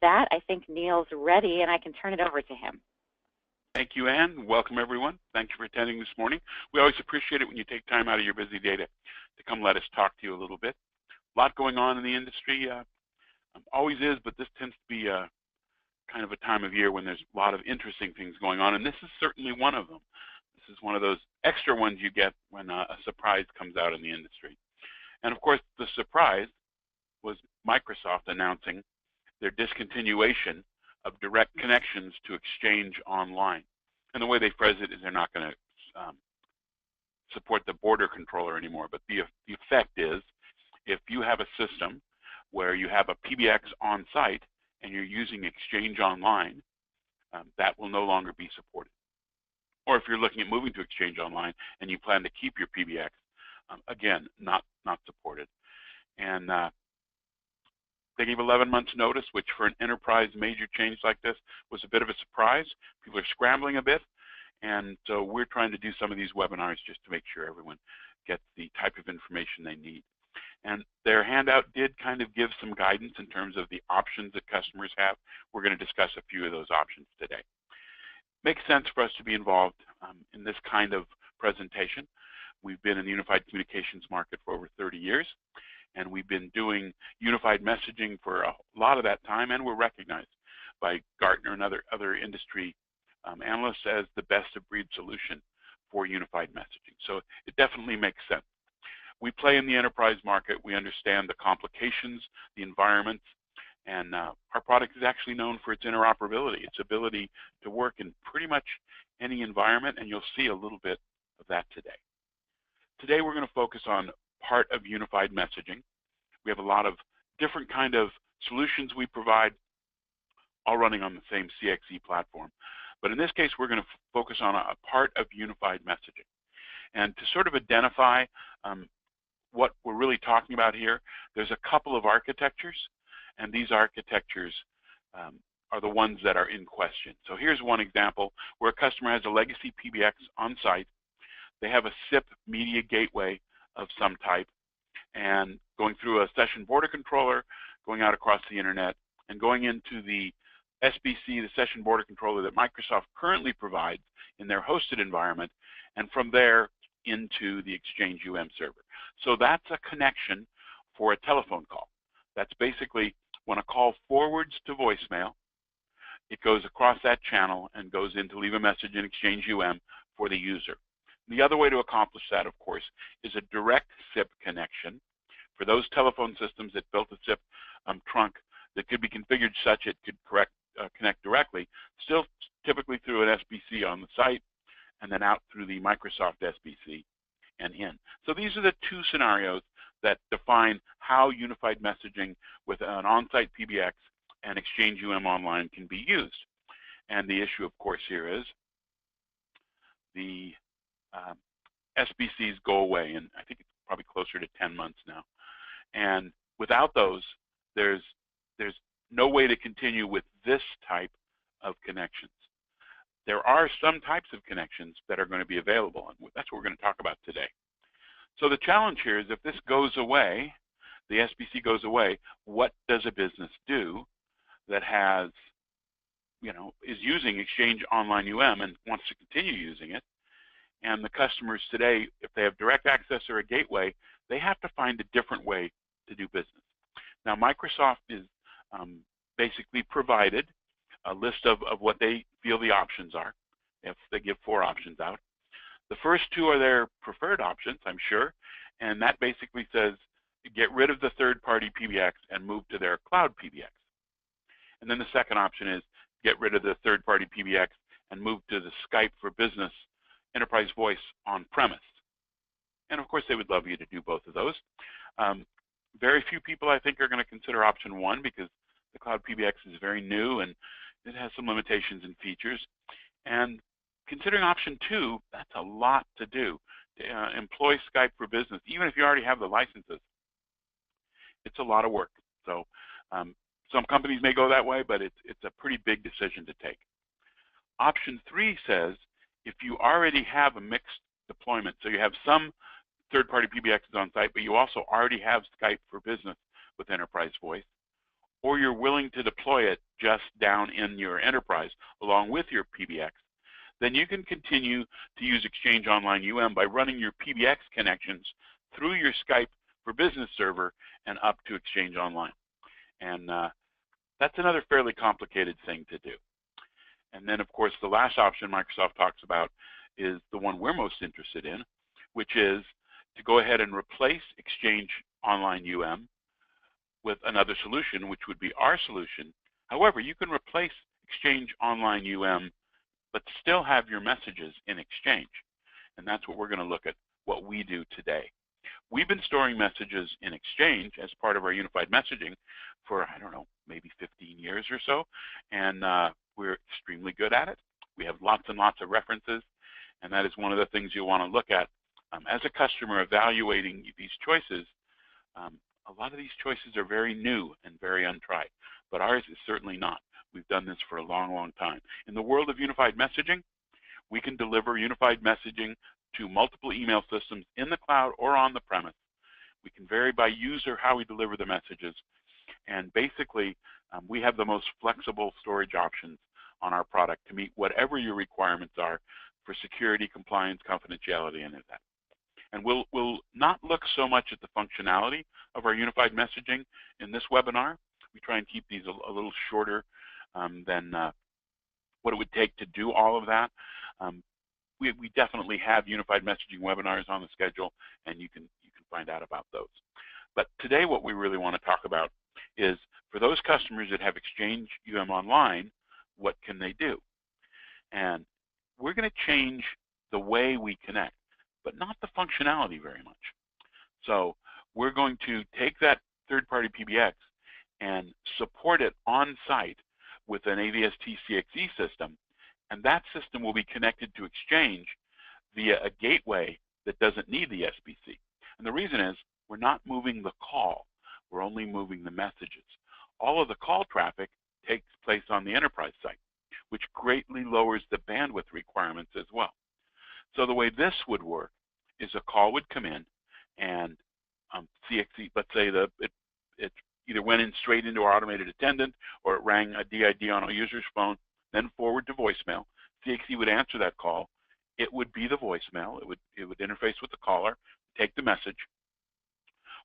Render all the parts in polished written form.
that, I think Neil's ready, and I can turn it over to him. Thank you, Ann. Welcome, everyone. Thank you for attending this morning. We always appreciate it when you take time out of your busy day to come let us talk to you a little bit. A lot going on in the industry. Always is, but this tends to be kind of a time of year when there's a lot of interesting things going on, and this is certainly one of them. This is one of those extra ones you get when a surprise comes out in the industry. And of course, the surprise was Microsoft announcing their discontinuation of direct connections to Exchange Online. And the way they phrase it is they're not going to support the border controller anymore. But the effect is, if you have a system where you have a PBX on site and you're using Exchange Online, that will no longer be supported. Or if you're looking at moving to Exchange Online and you plan to keep your PBX, again, not supported. And they gave 11 months notice, which for an enterprise major change like this was a bit of a surprise. People are scrambling a bit, and so we're trying to do some of these webinars just to make sure everyone gets the type of information they need. And their handout did kind of give some guidance in terms of the options that customers have. We're going to discuss a few of those options today. Makes sense for us to be involved in this kind of presentation. We've been in the unified communications market for over 30 years. And we've been doing unified messaging for a lot of that time, and we're recognized by Gartner and other industry analysts as the best of breed solution for unified messaging. So it definitely makes sense. We play in the enterprise market. We understand the complications, the environments, and our product is actually known for its interoperability, its ability to work in pretty much any environment, and you'll see a little bit of that today. Today we're going to focus on part of unified messaging. We have a lot of different kind of solutions we provide, all running on the same CXE platform. But in this case, we're going to focus on a part of unified messaging. And to sort of identify what we're really talking about here, there's a couple of architectures, and these architectures are the ones that are in question. So here's one example where a customer has a legacy PBX on site. They have a SIP media gateway of some type, and going through a session border controller, going out across the internet, and going into the SBC, the session border controller that Microsoft currently provides in their hosted environment, and from there into the Exchange server. So that's a connection for a telephone call. That's basically when a call forwards to voicemail, it goes across that channel and goes in to leave a message in Exchange for the user. The other way to accomplish that, of course, is a direct SIP connection for those telephone systems that built a SIP trunk that could be configured such it could connect directly, still typically through an SBC on the site, and then out through the Microsoft SBC and in. So these are the two scenarios that define how unified messaging with an on-site PBX and Exchange Online can be used. And the issue, of course, here is the SBCs go away, and I think it's probably closer to 10 months now. And without those, there's no way to continue with this type of connections. There are some types of connections that are going to be available, and that's what we're going to talk about today. So the challenge here is if this goes away, the SBC goes away, what does a business do that has, is using Exchange Online and wants to continue using it? And the customers today, if they have direct access or a gateway, they have to find a different way to do business. Now, Microsoft is basically provided a list of what they feel the options are, if they give 4 options out. The first 2 are their preferred options, I'm sure, and that basically says get rid of the third-party PBX and move to their cloud PBX. And then the second option is get rid of the third-party PBX and move to the Skype for Business enterprise voice on-premise. And of course, they would love you to do both of those. Very few people, I think, are going to consider option 1 because the cloud PBX is very new and it has some limitations and features. And considering option 2, that's a lot to do. To employ Skype for Business, even if you already have the licenses, it's a lot of work. So some companies may go that way, but it's a pretty big decision to take. Option 3 says if you already have a mixed deployment, so you have some third-party PBXs on site, but you also already have Skype for Business with enterprise voice, or you're willing to deploy it just down in your enterprise along with your PBX, then you can continue to use Exchange Online by running your PBX connections through your Skype for Business server and up to Exchange Online. And that's another fairly complicated thing to do. And then, of course, the last option Microsoft talks about is the one we're most interested in, which is to go ahead and replace Exchange Online with another solution, which would be our solution. However, you can replace Exchange Online but still have your messages in Exchange. And that's what we're going to look at, what we do today. We've been storing messages in Exchange as part of our unified messaging for, I don't know, maybe 15 years or so, and we're extremely good at it. We have lots and lots of references, and that is one of the things you want to look at. As a customer evaluating these choices, a lot of these choices are very new and very untried, but ours is certainly not. We've done this for a long, long time. In the world of unified messaging, we can deliver unified messaging to multiple email systems in the cloud or on the premise. We can vary by user how we deliver the messages, and basically we have the most flexible storage options on our product to meet whatever your requirements are for security, compliance, confidentiality, and that. And we'll not look so much at the functionality of our unified messaging in this webinar. We try and keep these a little shorter than what it would take to do all of that. We definitely have unified messaging webinars on the schedule, and you can find out about those. But today what we really want to talk about is for those customers that have Exchange Online, what can they do? And we're going to change the way we connect, but not the functionality very much. So we're going to take that third-party PBX and support it on-site with an AVST CXE system, and that system will be connected to Exchange via a gateway that doesn't need the SBC. And the reason is we're not moving the call, we're only moving the messages. All of the call traffic takes place on the enterprise site, which greatly lowers the bandwidth requirements as well. So the way this would work is a call would come in, and CXE, let's say it either went in straight into our automated attendant, or it rang a DID on a user's phone, then forward to voicemail. CXE would answer that call. It would be the voicemail. It would interface with the caller, take the message.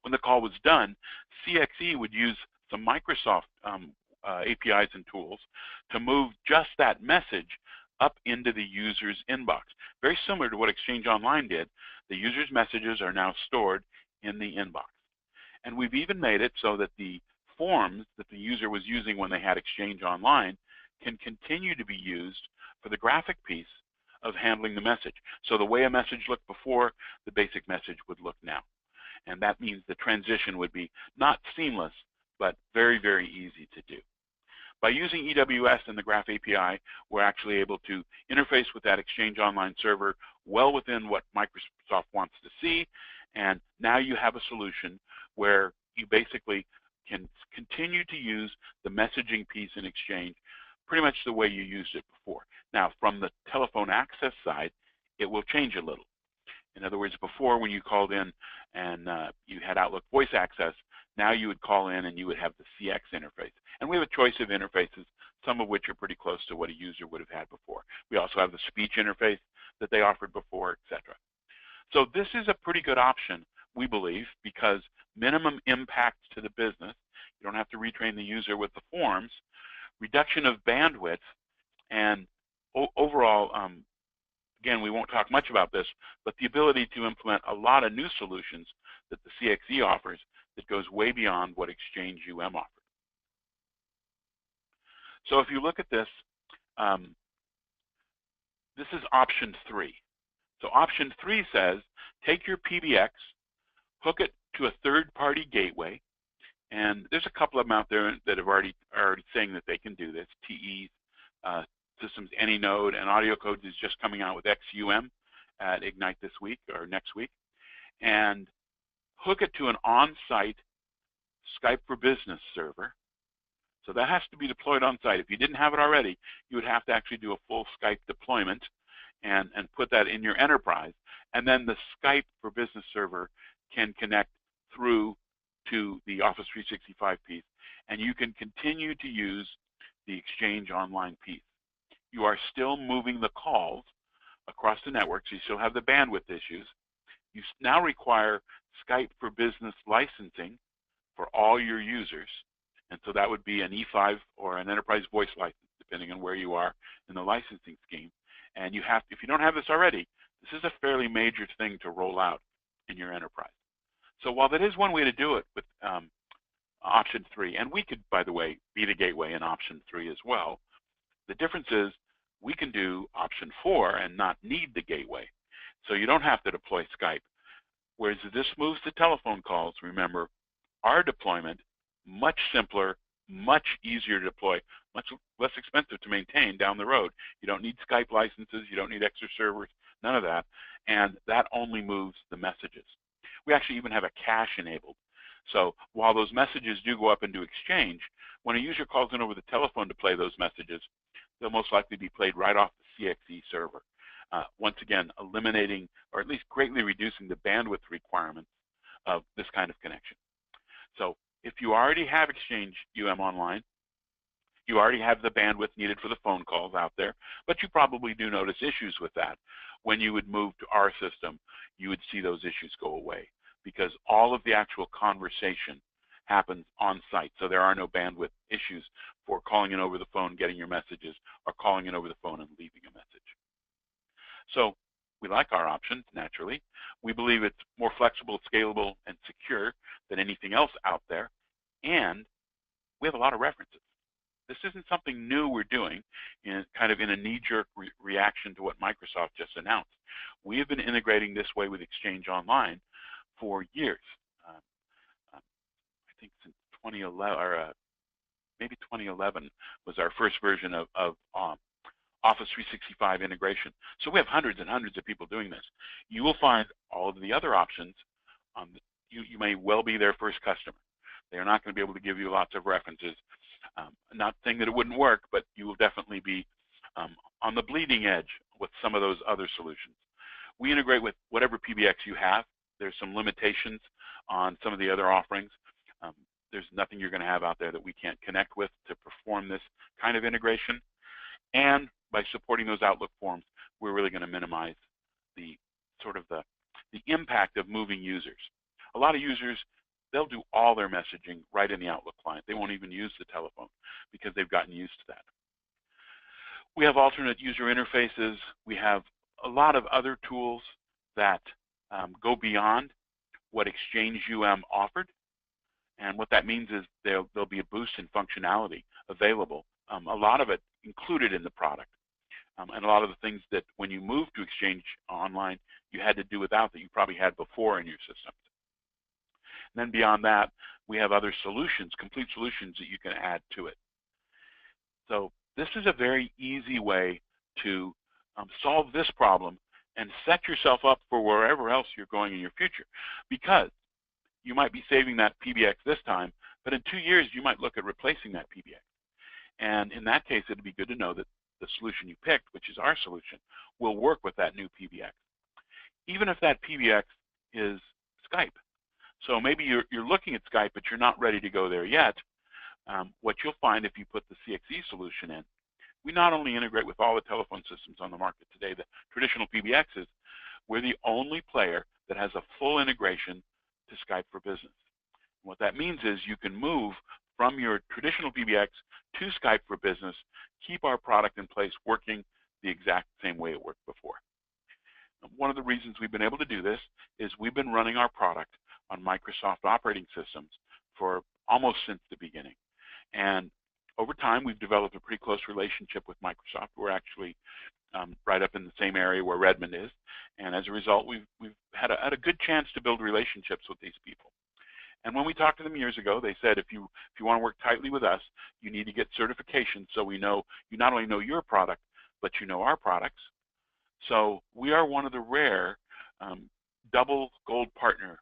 When the call was done, CXE would use some Microsoft APIs and tools to move just that message up into the user's inbox. Very similar to what Exchange Online did. The user's messages are now stored in the inbox. And we've even made it so that the forms that the user was using when they had Exchange Online can continue to be used for the graphic piece of handling the message. So the way a message looked before, the basic message would look now. And that means the transition would be not seamless, but very, very easy to do. By using EWS and the Graph API, we're actually able to interface with that Exchange Online server well within what Microsoft wants to see. And now you have a solution where you basically can continue to use the messaging piece in Exchange pretty much the way you used it before. Now, from the telephone access side, it will change a little. In other words, before when you called in and you had Outlook voice access, now you would call in and you would have the CX interface. And we have a choice of interfaces, some of which are pretty close to what a user would have had before. We also have the speech interface that they offered before, etc. So this is a pretty good option, we believe, because minimum impact to the business. You don't have to retrain the user with the forms, reduction of bandwidth, and overall, again, we won't talk much about this, but the ability to implement a lot of new solutions that the CXE offers that goes way beyond what Exchange offered. So if you look at this, this is option 3. So option 3 says, take your PBX, hook it to a third-party gateway, and there's a couple of them out there that have already saying that they can do this. TE Systems, AnyNode, and AudioCodes is just coming out with XUM at Ignite this week or next week, and hook it to an on-site Skype for Business server. So that has to be deployed on-site. If you didn't have it already, you would have to actually do a full Skype deployment and put that in your enterprise. And then the Skype for Business server can connect through to the Office 365 piece, and you can continue to use the Exchange Online piece. You are still moving the calls across the network, so you still have the bandwidth issues. You now require Skype for Business licensing for all your users, and so that would be an E5 or an enterprise voice license, depending on where you are in the licensing scheme. And you have, if you don't have this already, this is a fairly major thing to roll out in your enterprise. So while that is one way to do it with option 3, and we could, by the way, be the gateway in option 3 as well, the difference is we can do option 4 and not need the gateway. So you don't have to deploy Skype. Whereas this moves to telephone calls, remember, our deployment, much simpler, much easier to deploy, much less expensive to maintain down the road. You don't need Skype licenses, you don't need extra servers, none of that, and that only moves the messages. We actually even have a cache enabled. So while those messages do go up into Exchange, when a user calls in over the telephone to play those messages, they'll most likely be played right off the CXE server. Once again, eliminating or at least greatly reducing the bandwidth requirements of this kind of connection. So if you already have Exchange Online, you already have the bandwidth needed for the phone calls out there, but you probably do notice issues with that. When you would move to our system, you would see those issues go away because all of the actual conversation happens on site. So there are no bandwidth issues for calling in over the phone, getting your messages, or calling in over the phone and leaving a message. So we like our options, naturally. We believe it's more flexible, scalable, and secure than anything else out there. And we have a lot of references. This isn't something new we're doing kind of in a knee-jerk reaction to what Microsoft just announced. We have been integrating this way with Exchange Online for years. I think since 2011, or maybe 2011 was our first version of Office 365 integration. So we have hundreds and hundreds of people doing this. You will find all of the other options. You may well be their first customer. They are not going to be able to give you lots of references. Not saying that it wouldn't work, but you will definitely be on the bleeding edge with some of those other solutions. We integrate with whatever PBX you have. There's some limitations on some of the other offerings. There's nothing you're going to have out there that we can't connect with to perform this kind of integration. And by supporting those Outlook forms, we're really going to minimize the sort of the impact of moving users. A lot of users, they'll do all their messaging right in the Outlook client. They won't even use the telephone because they've gotten used to that. We have alternate user interfaces. We have a lot of other tools that go beyond what Exchange offered. And what that means is there'll be a boost in functionality available, a lot of it included in the product. And a lot of the things that when you move to Exchange Online, you had to do without that you probably had before in your system. And then beyond that, we have other solutions, complete solutions that you can add to it. So this is a very easy way to solve this problem and set yourself up for wherever else you're going in your future. Because you might be saving that PBX this time, but in 2 years you might look at replacing that PBX. And in that case, it'd be good to know that the solution you picked, which is our solution, will work with that new PBX. Even if that PBX is Skype. So maybe you're looking at Skype, but you're not ready to go there yet. What you'll find if you put the CXE solution in, we not only integrate with all the telephone systems on the market today, the traditional PBXs, we're the only player that has a full integration to Skype for Business. And what that means is you can move from your traditional PBX to Skype for Business, keep our product in place working the exact same way it worked before. And one of the reasons we've been able to do this is we've been running our product on Microsoft operating systems for almost since the beginning. And over time, we've developed a pretty close relationship with Microsoft. We're actually right up in the same area where Redmond is. And as a result, we've had a good chance to build relationships with these people. And when we talked to them years ago, they said, if you want to work tightly with us, you need to get certification so we know you not only know your product, but you know our products. So we are one of the rare double gold partner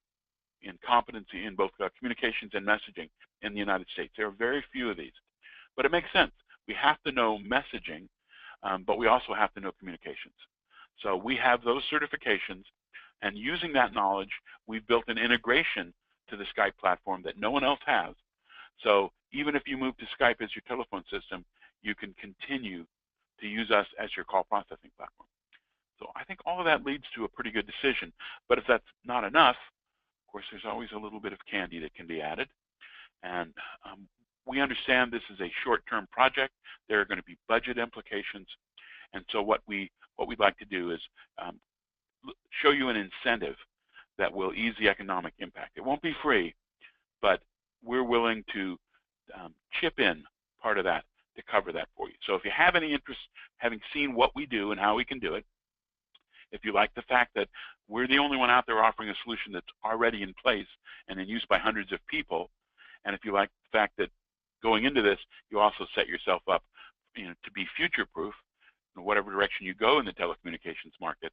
in competency in both communications and messaging in the United States. There are very few of these. But it makes sense. We have to know messaging, but we also have to know communications. So we have those certifications, and using that knowledge, we've built an integration to the Skype platform that no one else has. So even if you move to Skype as your telephone system, you can continue to use us as your call processing platform. So I think all of that leads to a pretty good decision. But if that's not enough, of course, there's always a little bit of candy that can be added. And we understand this is a short-term project. There are going to be budget implications. And so what we'd like to do is show you an incentive that will ease the economic impact. It won't be free, but we're willing to chip in part of that to cover that for you. So if you have any interest, having seen what we do and how we can do it, if you like the fact that we're the only one out there offering a solution that's already in place and in use by hundreds of people, and if you like the fact that going into this, you also set yourself up, to be future-proof in whatever direction you go in the telecommunications market,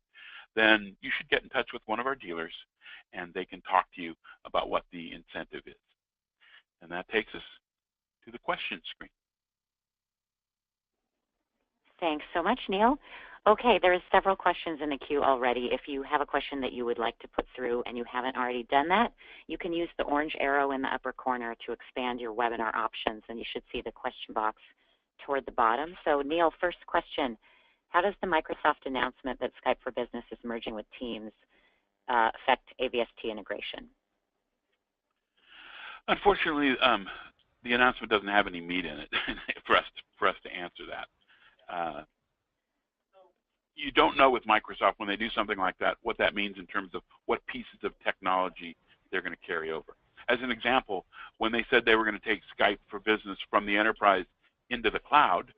then you should get in touch with one of our dealers, and they can talk to you about what the incentive is. And that takes us to the question screen. Thanks so much, Neil. Okay, there's several questions in the queue already. If you have a question that you would like to put through and you haven't already done that, you can use the orange arrow in the upper corner to expand your webinar options, and you should see the question box toward the bottom. So Neil, first question, how does the Microsoft announcement that Skype for Business is merging with Teams affect AVST integration? Unfortunately, the announcement doesn't have any meat in it for us to answer that. You don't know with Microsoft when they do something like that what that means in terms of what pieces of technology they're going to carry over. As an example, when they said they were going to take Skype for Business from the enterprise into the cloud,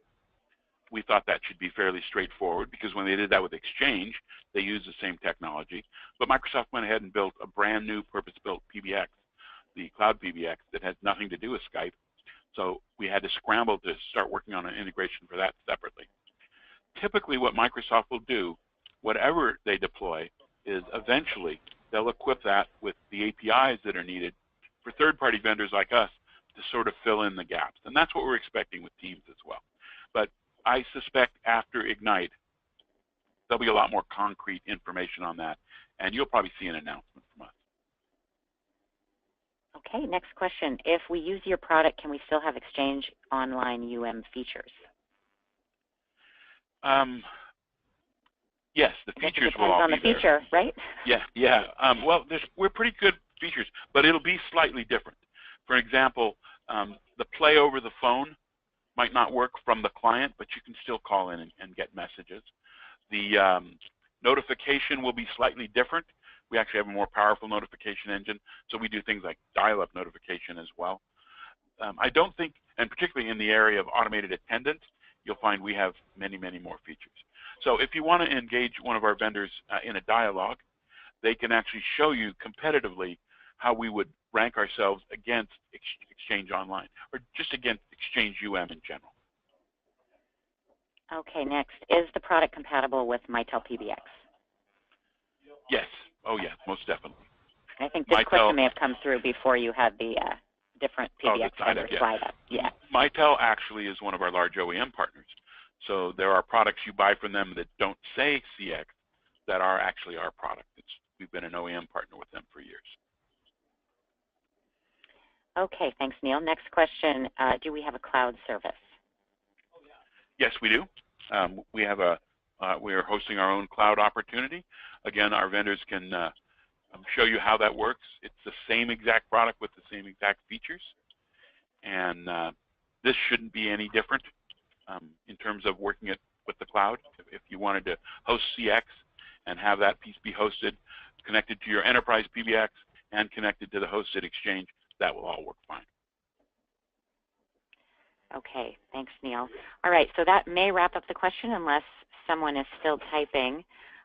we thought that should be fairly straightforward, because when they did that with Exchange, they used the same technology. But Microsoft went ahead and built a brand new purpose-built PBX, the Cloud PBX, that had nothing to do with Skype. So we had to scramble to start working on an integration for that separately. Typically what Microsoft will do, whatever they deploy, is eventually they'll equip that with the APIs that are needed for third-party vendors like us to sort of fill in the gaps. And that's what we're expecting with Teams as well. But I suspect after Ignite, there'll be a lot more concrete information on that, and you'll probably see an announcement from us. Okay, next question. If we use your product, can we still have Exchange Online features? Yes, the features will all be there. Depends on the feature, right? Yeah. Well, we're pretty good features, but it'll be slightly different. For example, the play over the phone might not work from the client, but you can still call in and get messages. The notification will be slightly different. We actually have a more powerful notification engine, so we do things like dial-up notification as well. I don't think, and particularly in the area of automated attendance, you'll find we have many, many more features. So if you want to engage one of our vendors in a dialogue, they can actually show you competitively how we would rank ourselves against Exchange Online, or just against Exchange in general. Okay, next, is the product compatible with Mitel PBX? Yes. Oh, yeah, most definitely. I think this question may have come through before you had the different PBX vendors slide up. Yeah. Mitel actually is one of our large OEM partners. So there are products you buy from them that don't say CX that are actually our product. We've been an OEM partner with them for years. Okay, thanks, Neil. Next question, do we have a cloud service? Yes, we do. We are hosting our own cloud opportunity. Again, our vendors can show you how that works. It's the same exact product with the same exact features. And this shouldn't be any different in terms of working with the cloud. If you wanted to host CX and have that piece be hosted, connected to your enterprise PBX and connected to the hosted Exchange, that will all work fine. Okay, thanks, Neil. All right, so that may wrap up the question unless someone is still typing.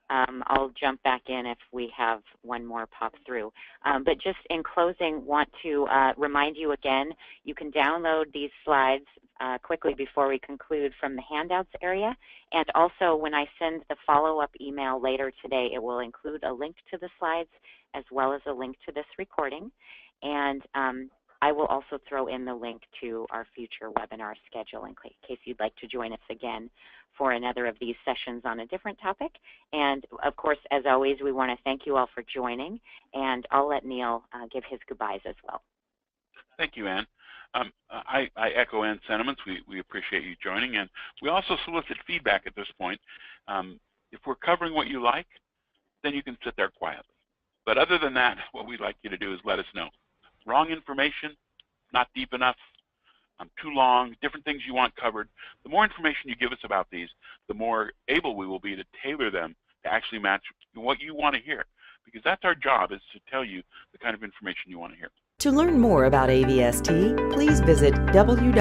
I'll jump back in if we have one more pop through. But just in closing, want to remind you again, you can download these slides quickly before we conclude from the handouts area. And also, when I send the follow-up email later today, it will include a link to the slides as well as a link to this recording. And I will also throw in the link to our future webinar schedule in case you'd like to join us again for another of these sessions on a different topic. And of course, as always, we want to thank you all for joining, and I'll let Neil give his goodbyes as well. Thank you, Ann. I echo Ann's sentiments. We appreciate you joining, and we also solicit feedback at this point. If we're covering what you like, then you can sit there quietly. But other than that, what we'd like you to do is let us know. Wrong information, not deep enough, too long, different things you want covered. The more information you give us about these, the more able we will be to tailor them to actually match what you want to hear. Because that's our job, is to tell you the kind of information you want to hear. To learn more about AVST, please visit www.avst.com.